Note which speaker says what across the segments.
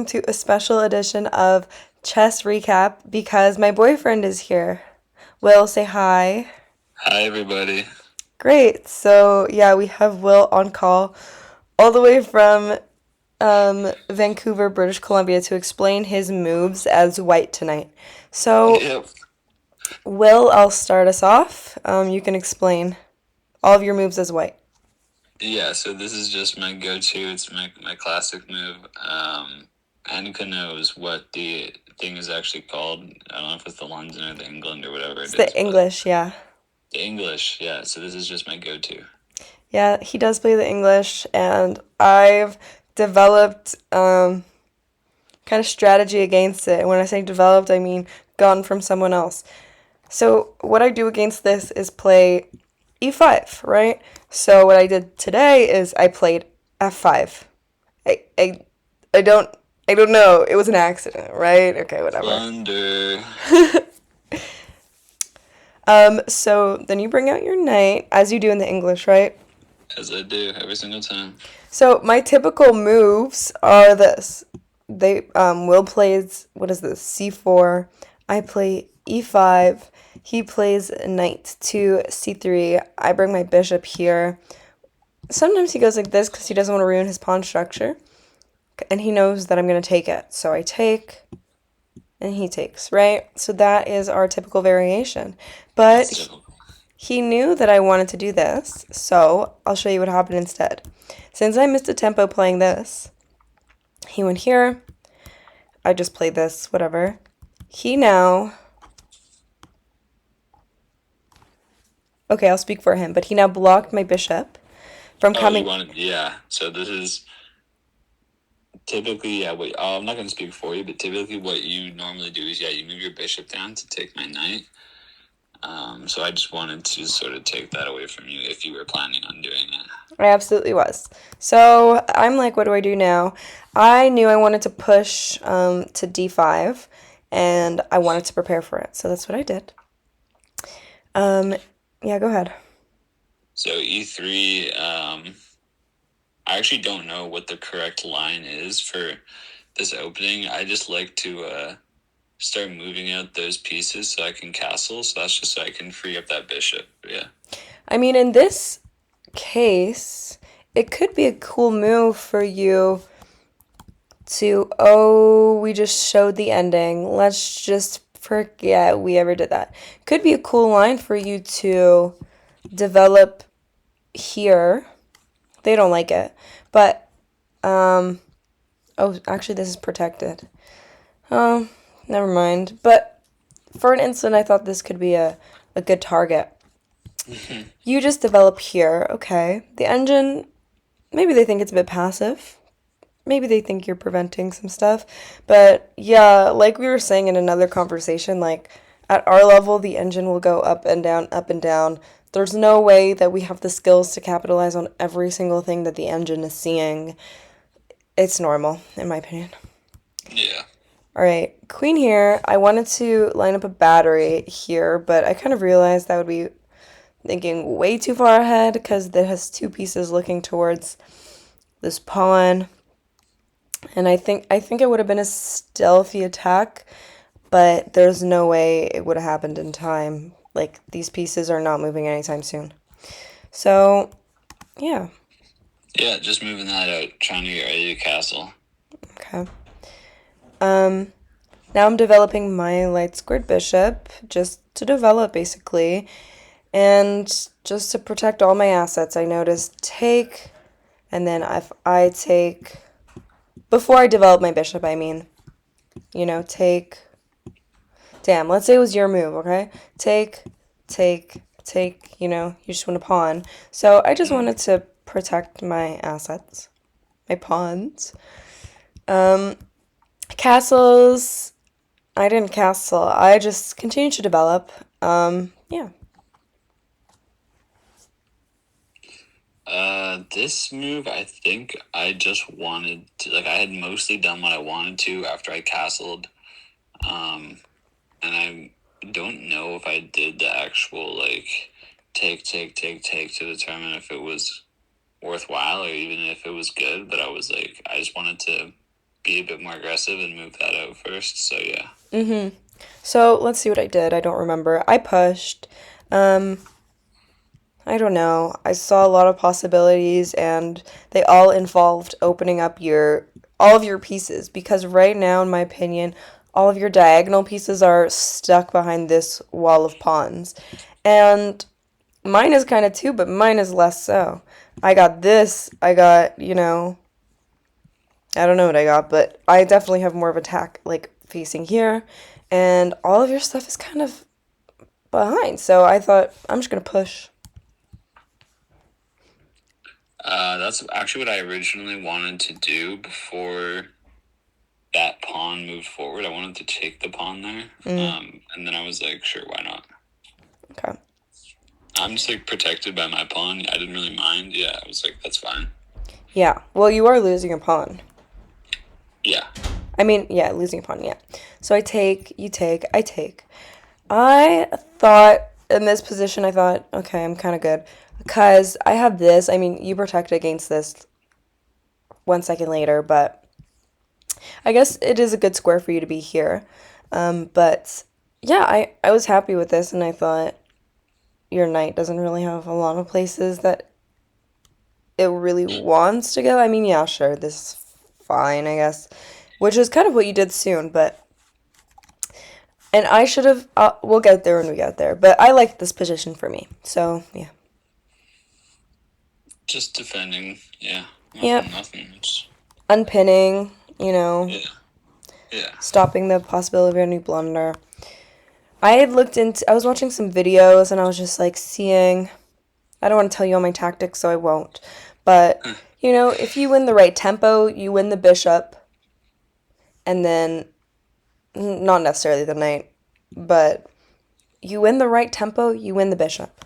Speaker 1: To a special edition of Chess Recap because my boyfriend is here. Will, say hi.
Speaker 2: Hi, everybody.
Speaker 1: Great. So, yeah, we have Will on call all the way from Vancouver, British Columbia to explain his moves as white tonight. So,
Speaker 2: Yep.
Speaker 1: Will, I'll start us off. You can explain all of your moves as white.
Speaker 2: Yeah, so this is just my go-to. It's my classic move. Annika knows what the thing is actually called. I don't know if it's the London or the England or whatever
Speaker 1: It's
Speaker 2: it
Speaker 1: the
Speaker 2: is, but
Speaker 1: English, yeah.
Speaker 2: the English, yeah. So this is just my go-to.
Speaker 1: Yeah, he does play the English, and I've developed kind of strategy against it. And when I say developed, I mean gotten from someone else. So what I do against this is play e5, right? So what I did today is I played f5. I I, I don't I don't know. It was an accident, right? Okay, whatever.
Speaker 2: Blunder.
Speaker 1: So then you bring out your knight as you do in the English, right?
Speaker 2: As I do every single time.
Speaker 1: So my typical moves are this. They Will plays what is this? C4. I play E5. He plays knight to C3. I bring my bishop here. Sometimes he goes like this because he doesn't want to ruin his pawn structure, and he knows that I'm gonna take it. So I take, and he takes. Right. So that is our typical variation. But
Speaker 2: That's typical.
Speaker 1: he knew that I wanted to do this, so I'll show you what happened instead. Since I missed a tempo playing this, he went here. I just played this, whatever. He now. Okay, I'll speak for him, but he now blocked my bishop from
Speaker 2: Oh, you
Speaker 1: coming.
Speaker 2: wanted, yeah. So this is typically, yeah. I'm not going to speak for you, but typically what you normally do is, yeah, you move your bishop down to take my knight. So I just wanted to sort of take that away from you if you were planning on doing it.
Speaker 1: I absolutely was. So I'm like, what do I do now? I knew I wanted to push to d5, and I wanted to prepare for it. So that's what I did. Um, yeah, go ahead.
Speaker 2: So E3, I actually don't know what the correct line is for this opening. I just like to start moving out those pieces so I can castle. So that's just so I can free up that bishop. Yeah.
Speaker 1: I mean, in this case, it could be a cool move for you to, oh, we just showed the ending. Let's just forget we ever did that. Could be a cool line for you to develop here. They don't like it. But, oh, actually, this is protected. Um, Never mind. But for an instant, I thought this could be a good target. You just develop here, okay. The engine, maybe they think it's a bit passive. Maybe they think you're preventing some stuff. But yeah, like we were saying in another conversation, like at our level, the engine will go up and down, up and down. There's no way that we have the skills to capitalize on every single thing that the engine is seeing. It's normal, in my opinion.
Speaker 2: Yeah.
Speaker 1: All right, queen here. I wanted to line up a battery here, but I kind of realized that would be thinking way too far ahead because it has two pieces looking towards this pawn. And I think it would have been a stealthy attack, but there's no way it would have happened in time. Like these pieces are not moving anytime soon. So, yeah.
Speaker 2: Yeah, just moving that out, trying to get ready to castle.
Speaker 1: Okay. Um Now I'm developing my light squared bishop just to develop basically and just to protect all my assets. I noticed take and then if I take before I develop my bishop, I mean, take. Damn, let's say it was your move, okay? Take, take, you just want a pawn. So I just
Speaker 2: Mm.
Speaker 1: wanted to protect my assets, my pawns. Um, Castles, I didn't castle. I just continued to develop. Yeah.
Speaker 2: This move, I think I just wanted to, like, I had mostly done what I wanted to after I castled. Um, and I don't know if I did the actual, like, take to determine if it was worthwhile or even if it was good, but I was like, I just wanted to be a bit more aggressive and move that out first. So yeah.
Speaker 1: Mm-hmm. So let's see what I did. I don't remember. I pushed. Um, I don't know. I saw a lot of possibilities and they all involved opening up your all of your pieces because right now, in my opinion, all of your diagonal pieces are stuck behind this wall of pawns. And mine is kind of too, but mine is less so. I got this. I got, I don't know what I got, but I definitely have more of attack like facing here and all of your stuff is kind of behind. So I thought I'm just going to push.
Speaker 2: That's actually what I originally wanted to do before that pawn moved forward. I wanted to take the pawn there. And then I was like, sure, why not?
Speaker 1: Okay.
Speaker 2: I'm just like protected by my pawn. I didn't really mind. Yeah, I was like, that's fine.
Speaker 1: Yeah. Well, you are losing a pawn.
Speaker 2: Yeah.
Speaker 1: I mean, yeah, losing a pawn, yeah. So I take, you take, I take. I thought in this position, I thought, okay, I'm kind of good. Because I have this. I mean, you protect against this 1 second later, but I guess it is a good square for you to be here. But yeah, I was happy with this, and I thought your knight doesn't really have a lot of places that it really wants to go. I mean, yeah, sure, this is fine, I guess. Which is kind of what you did soon, but. And I should have. We'll get there when we get there. But I like this position for me. So, yeah.
Speaker 2: Just defending. Yeah.
Speaker 1: Yep.
Speaker 2: Nothing. It's,
Speaker 1: Unpinning,
Speaker 2: yeah. Yeah.
Speaker 1: stopping the possibility of any blunder. I was watching some videos and I was just like seeing. I don't want to tell you all my tactics, so I won't. But, if you win the right tempo, you win the bishop. And then, not necessarily the knight, but you win the right tempo, you win the bishop.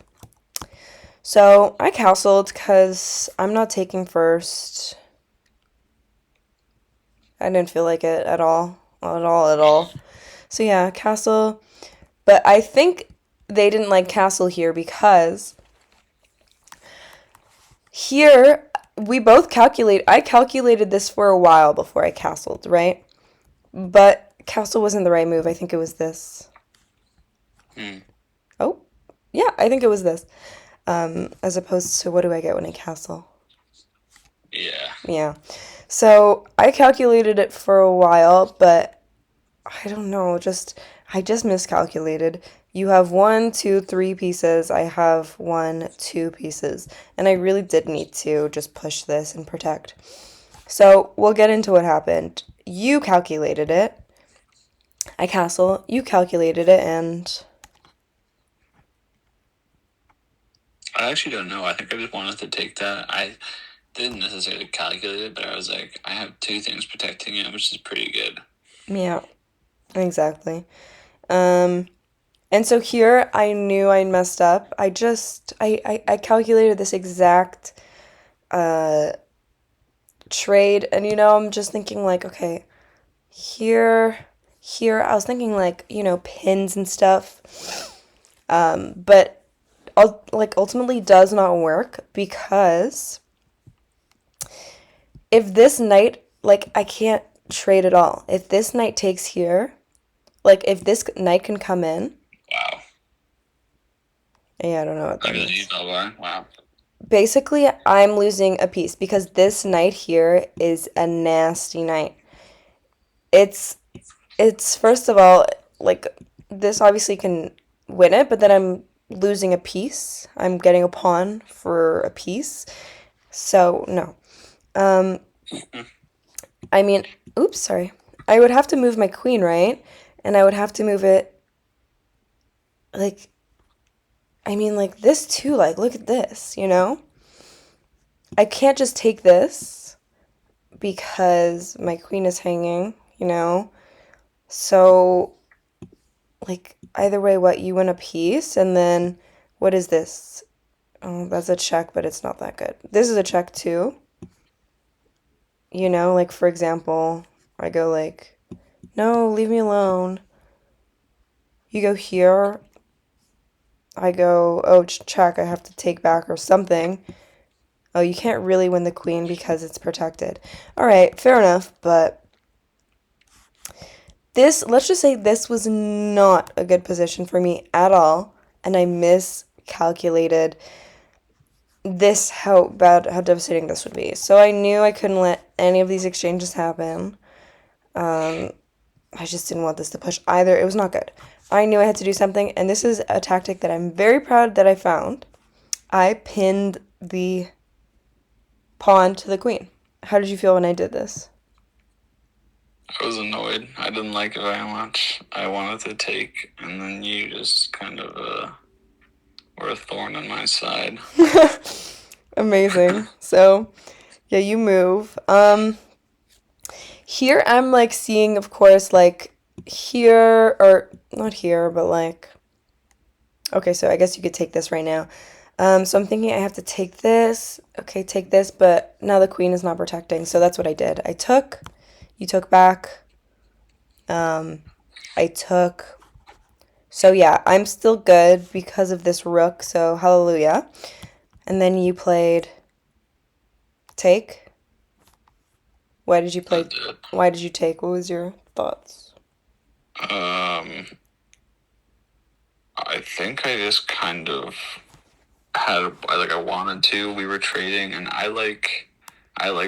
Speaker 1: So I castled because I'm not taking first. I didn't feel like it at all. At all. So yeah, castle. But I think they didn't like castle here because here I calculated this for a while before I castled, right? But castle wasn't the right move. I think it was this. Oh, yeah, I think it was this. As opposed to what do I get when I castle?
Speaker 2: Yeah.
Speaker 1: Yeah. So I calculated it for a while, but I don't know, I just miscalculated. You have 1, 2, 3 pieces. I have 1, 2 pieces. And I really did need to just push this and protect. So we'll get into what happened. You calculated it. I castle. You calculated it, and
Speaker 2: I actually don't know. I think I just wanted to take that. I didn't necessarily calculate it, but I was like, I have 2 things protecting it, which is pretty good.
Speaker 1: yeah, exactly. And so here I knew I messed up. I calculated this exact uh, trade, and I'm just thinking like, okay, here, I was thinking like, pins and stuff. But ultimately does not work because if this knight, I can't trade at all. If this knight takes here, if this knight can come in.
Speaker 2: Wow.
Speaker 1: Yeah, I don't know what that
Speaker 2: means. Wow.
Speaker 1: Basically, I'm losing a piece because this knight here is a nasty knight. It's first of all, this obviously can win it, but then I'm losing a piece. I'm getting a pawn for a piece. So, no. I mean, oops, sorry. I would have to move my queen, right? And I would have to move it, this too. Look at this, I can't just take this because my queen is hanging, So, either way, you win a piece, and then, what is this? Oh, that's a check, but it's not that good. This is a check too. For example, I go no, leave me alone. You go here. I go, oh, check, I have to take back or something. Oh, you can't really win the queen because it's protected. All right, fair enough, but let's just say this was not a good position for me at all, and I miscalculated how devastating this would be. So I knew I couldn't let any of these exchanges happen. I just didn't want this to push either. It was not good. I knew I had to do something, and this is a tactic that I'm very proud that I found. I pinned the pawn to the queen. How did you feel when I did this?
Speaker 2: I was annoyed. I didn't like it very much. I wanted to take, and then you just kind of were a thorn in my side.
Speaker 1: Amazing. So, yeah, you move. Here I'm like seeing, of course, like here, or not here, but like, okay, so I guess you could take this right now. So I'm thinking I have to take this. Okay, take this, but now the queen is not protecting, so that's what I did. I took, you took back. I took. So yeah, I'm still good because of this rook, so hallelujah. And then you played take. Why did you
Speaker 2: I
Speaker 1: play?
Speaker 2: did.
Speaker 1: Why did you take? What was your thoughts?
Speaker 2: Um, I think I just kind of had like I wanted to. We were trading, and I like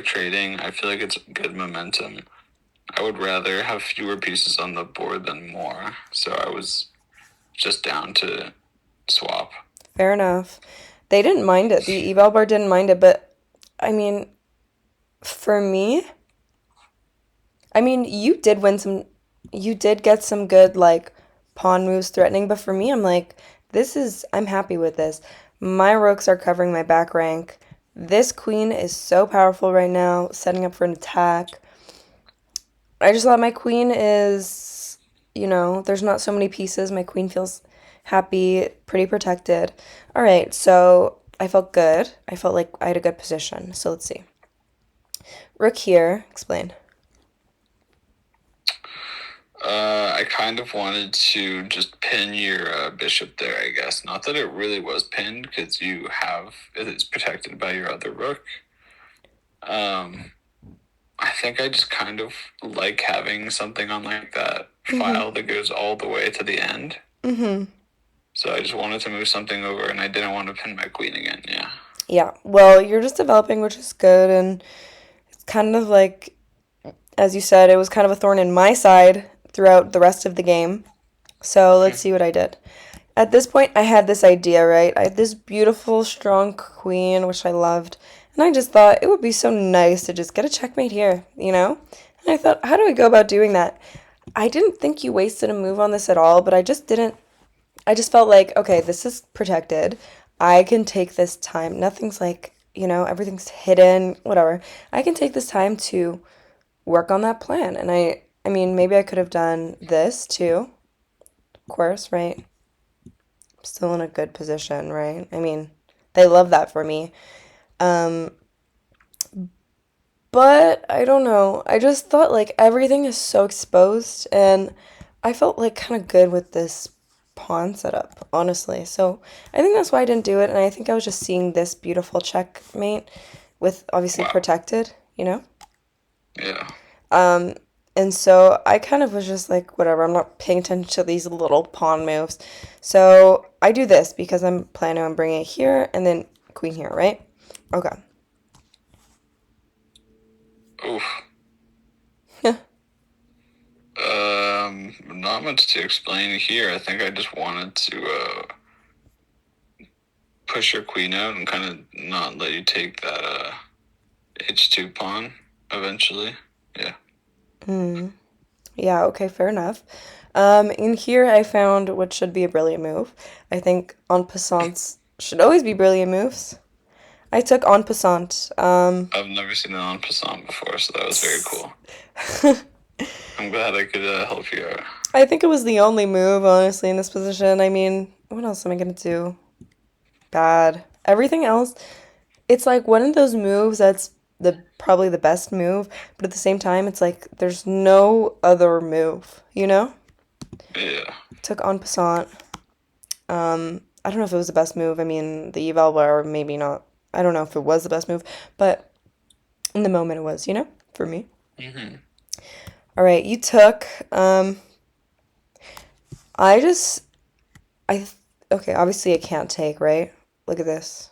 Speaker 2: trading. I feel like it's good momentum. I would rather have fewer pieces on the board than more. So I was just down to swap.
Speaker 1: Fair enough. They didn't mind it. The eval bar didn't mind it, but I mean, for me, I mean, you did get some good like pawn moves threatening, but for me, I'm like, I'm happy with this. My rooks are covering my back rank. This queen is so powerful right now, setting up for an attack. I just thought my queen is, there's not so many pieces. My queen feels happy, pretty protected. All right, so I felt good. I felt like I had a good position. So let's see. Rook here, explain.
Speaker 2: I kind of wanted to just pin your bishop there, I guess. Not that it really was pinned, because it's protected by your other rook. Um, I think I just kind of like having something on like that
Speaker 1: Mm-hmm.
Speaker 2: file that goes all the way to the end.
Speaker 1: Mm-hmm.
Speaker 2: So I just wanted to move something over, and I didn't want to pin my queen again. Yeah.
Speaker 1: Yeah. Well, you're just developing, which is good, and it's kind of like, as you said, it was kind of a thorn in my side throughout the rest of the game. So let's see what I did. At this point, I had this idea, right? I had this beautiful, strong queen, which I loved. And I just thought it would be so nice to just get a checkmate here, you know? And I thought, how do I go about doing that? I didn't think you wasted a move on this at all, but I just didn't. I just felt like, okay, this is protected. I can take this time. Nothing's like, everything's hidden, whatever. I can take this time to work on that plan. And I mean, maybe I could have done this too, of course, right? Still in a good position, right? I mean, they love that for me. Um, but I don't know. I just thought like everything is so exposed, and I felt like kind of good with this pawn setup, honestly. So I think that's why I didn't do it, and I think I was just seeing this beautiful checkmate with obviously
Speaker 2: Wow.
Speaker 1: protected, you know?
Speaker 2: Yeah.
Speaker 1: Um, and so I kind of was just like, whatever, I'm not paying attention to these little pawn moves. So I do this because I'm planning on bringing it here and then queen here, right? Okay.
Speaker 2: Oof.
Speaker 1: Yeah.
Speaker 2: Not much to explain here. I think I just wanted to push your queen out and kind of not let you take that h2 pawn eventually. Yeah.
Speaker 1: Mm. Yeah, okay, fair enough. In here I found what should be a brilliant move. I think en passants should always be brilliant moves. I took en passant.
Speaker 2: I've never seen an en passant before, so that was very cool. I'm glad I could help you out.
Speaker 1: I think it was the only move, honestly, in this position. I mean, what else am I gonna do? Bad. Everything else, it's like one of those moves that's the probably the best move, but at the same time, it's like there's no other move, you know?
Speaker 2: Yeah.
Speaker 1: Took en passant. I don't know if it was the best move. I mean, the eval bar, maybe not. I don't know if it was the best move, but in the moment it was, for me.
Speaker 2: Hmm.
Speaker 1: All right, you took. I just. I. Okay, obviously I can't take, right? Look at this.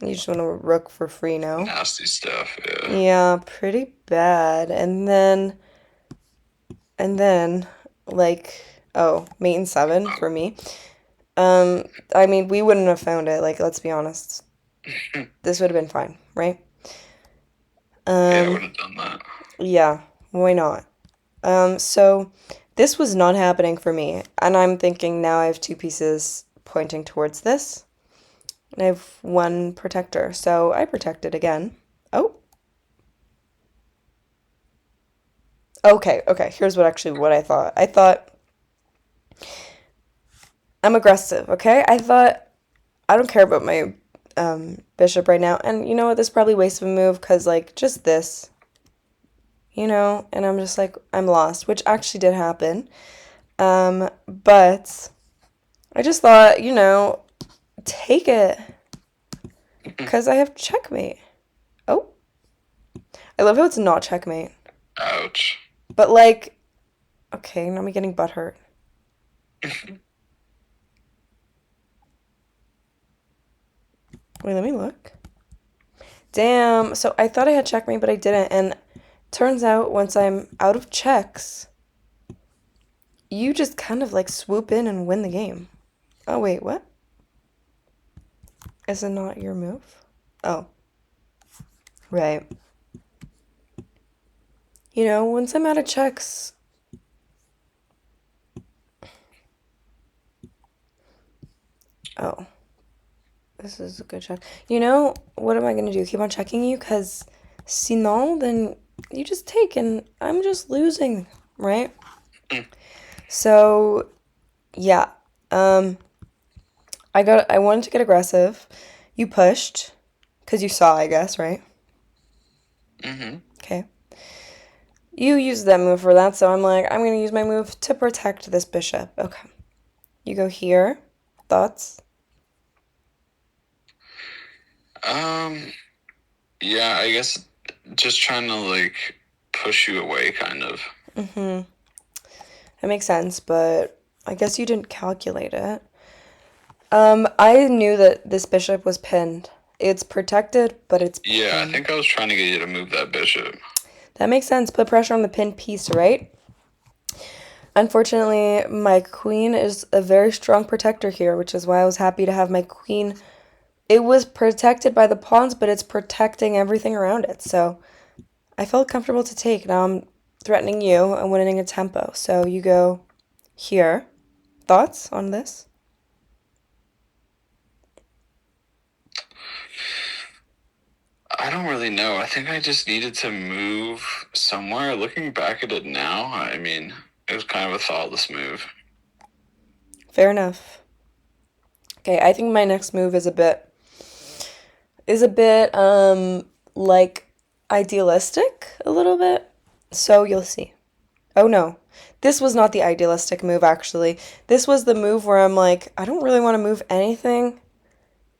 Speaker 1: You just want to rook for free now.
Speaker 2: Nasty stuff. Yeah.
Speaker 1: Yeah, pretty bad. And then, like, oh, mate and seven for me. Um, I mean, we wouldn't have found it. Like, let's be honest. This would have been fine, right?
Speaker 2: Yeah, I
Speaker 1: Um,
Speaker 2: wouldn't have done that.
Speaker 1: yeah, why not? So this was not happening for me, and I'm thinking now I have two pieces pointing towards this, and I have one protector, so I protected again. Oh, okay, okay. Here's what I thought. I thought I'm aggressive, okay? I thought I don't care about my bishop right now, and you know what? This is probably a waste of a move because like just this, and I'm just like I'm lost, which actually did happen. But I just thought, take it because I have checkmate. Oh, I love how it's not checkmate.
Speaker 2: Ouch.
Speaker 1: But like, okay, now I'm getting butthurt. Wait, let me look. Damn. So I thought I had checkmate, but I didn't. And turns out once I'm out of checks, you just kind of like swoop in and win the game. Oh, wait, what? Is it not your move? Oh, right. Once I'm out of checks. Oh, this is a good check. What am I going to do? Keep on checking you? Because sinon, then you just take and I'm just losing, right? So, yeah. I wanted to get aggressive. You pushed because you saw, I guess, right?
Speaker 2: Mm-hmm.
Speaker 1: Okay. You used that move for that, so I'm like, I'm going to use my move to protect this bishop. Okay. You go here. Thoughts?
Speaker 2: Um, yeah, I guess just trying to like push you away, kind of.
Speaker 1: Mm-hmm. That makes sense, but I guess you didn't calculate it. I knew that this bishop was pinned. It's protected, but it's
Speaker 2: Yeah, I
Speaker 1: pinned.
Speaker 2: think I was trying to get you to move that bishop.
Speaker 1: That makes sense. Put pressure on the pinned piece, right? Unfortunately, my queen is a very strong protector here, which is why I was happy to have my queen. It was protected by the pawns, but it's protecting everything around it. So I felt comfortable to take. Now I'm threatening you and winning a tempo. So you go here. Thoughts on this?
Speaker 2: I don't really know. I think I just needed to move somewhere. Looking back at it now, I mean, it was kind of a thoughtless move.
Speaker 1: Fair enough. Okay, I think my next move is a bit like idealistic a little bit. So you'll see. Oh no. This was not the idealistic move actually. This was the move where I'm like, I don't really want to move anything.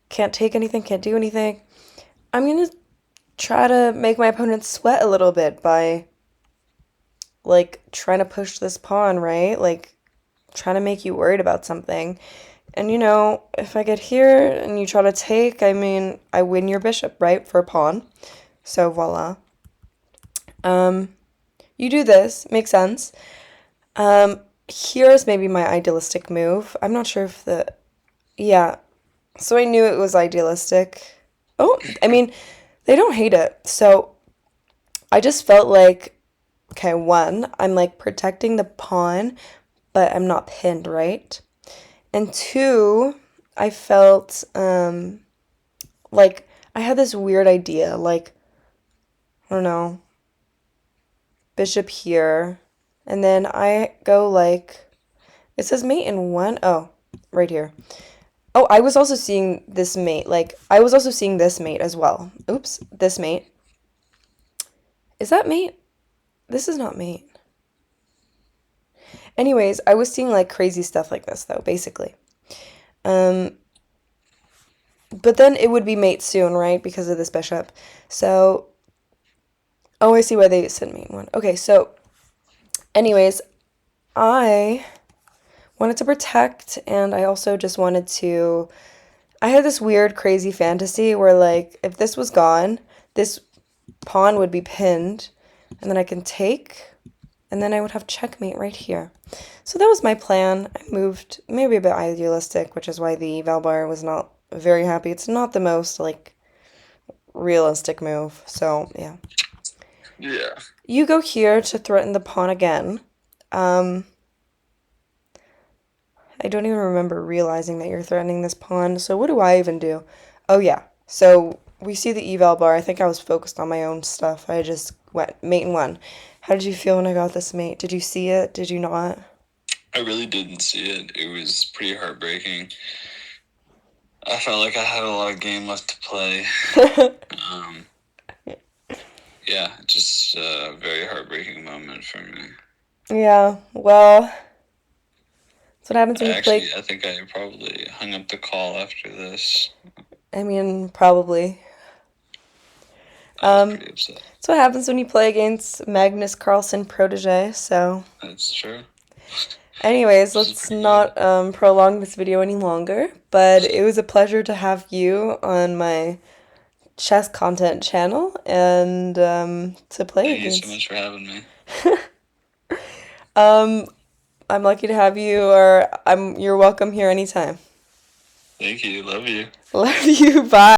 Speaker 1: Can't take anything, can't do anything. I'm going to try to make my opponent sweat a little bit by like trying to push this pawn, right? Like trying to make you worried about something. And if I get here and you try to take, I mean, I win your bishop, right? For a pawn. So voila. You do this, makes sense. Here's maybe my idealistic move. I'm not sure if yeah. So I knew it was idealistic. Oh, I mean, they don't hate it. So I just felt like, okay, one, I'm like protecting the pawn, but I'm not pinned, right? And two, I felt like I had this weird idea, like, I don't know, bishop here, and then I go like, it says mate in one. Oh, right here. Oh, I was also seeing this mate, like, I was also seeing this mate as well. Oops, this mate. Is that mate? This is not mate. Anyways, I was seeing like crazy stuff like this though, basically. Um, but then it would be mate soon, right? Because of this bishop. So Oh, I see why they sent me one. Okay, so anyways, I wanted to protect, and I also just wanted to. I had this weird, crazy fantasy where, like, if this was gone, this pawn would be pinned, and then I can take, and then I would have checkmate right here. So that was my plan. I moved, maybe a bit idealistic, which is why the Valbar was not very happy. It's not the most, like, realistic move. So, yeah.
Speaker 2: Yeah.
Speaker 1: You go here to threaten the pawn again. Um, I don't even remember realizing that you're threatening this pawn. So what do I even do? Oh yeah. So we see the eval bar. I think I was focused on my own stuff. I just went mate and won. How did you feel when I got this mate? Did you see it? Did you not?
Speaker 2: I really didn't see it. It was pretty heartbreaking. I felt like I had a lot of game left to play. Um, yeah, just a very heartbreaking moment for me.
Speaker 1: Yeah, well, that's what happens when you play.
Speaker 2: I think I probably hung up the call after this.
Speaker 1: I mean, probably.
Speaker 2: I was pretty upset.
Speaker 1: That's what happens when you play against Magnus Carlsen protege, so.
Speaker 2: That's true.
Speaker 1: Anyways,
Speaker 2: This is
Speaker 1: let's
Speaker 2: pretty
Speaker 1: not prolong this video any longer, but it was a pleasure to have you on my chess content channel and to play
Speaker 2: Thank you so
Speaker 1: against.
Speaker 2: much for having me.
Speaker 1: I'm lucky to have you, or you're welcome here anytime.
Speaker 2: Thank you. Love you.
Speaker 1: Love you. Bye.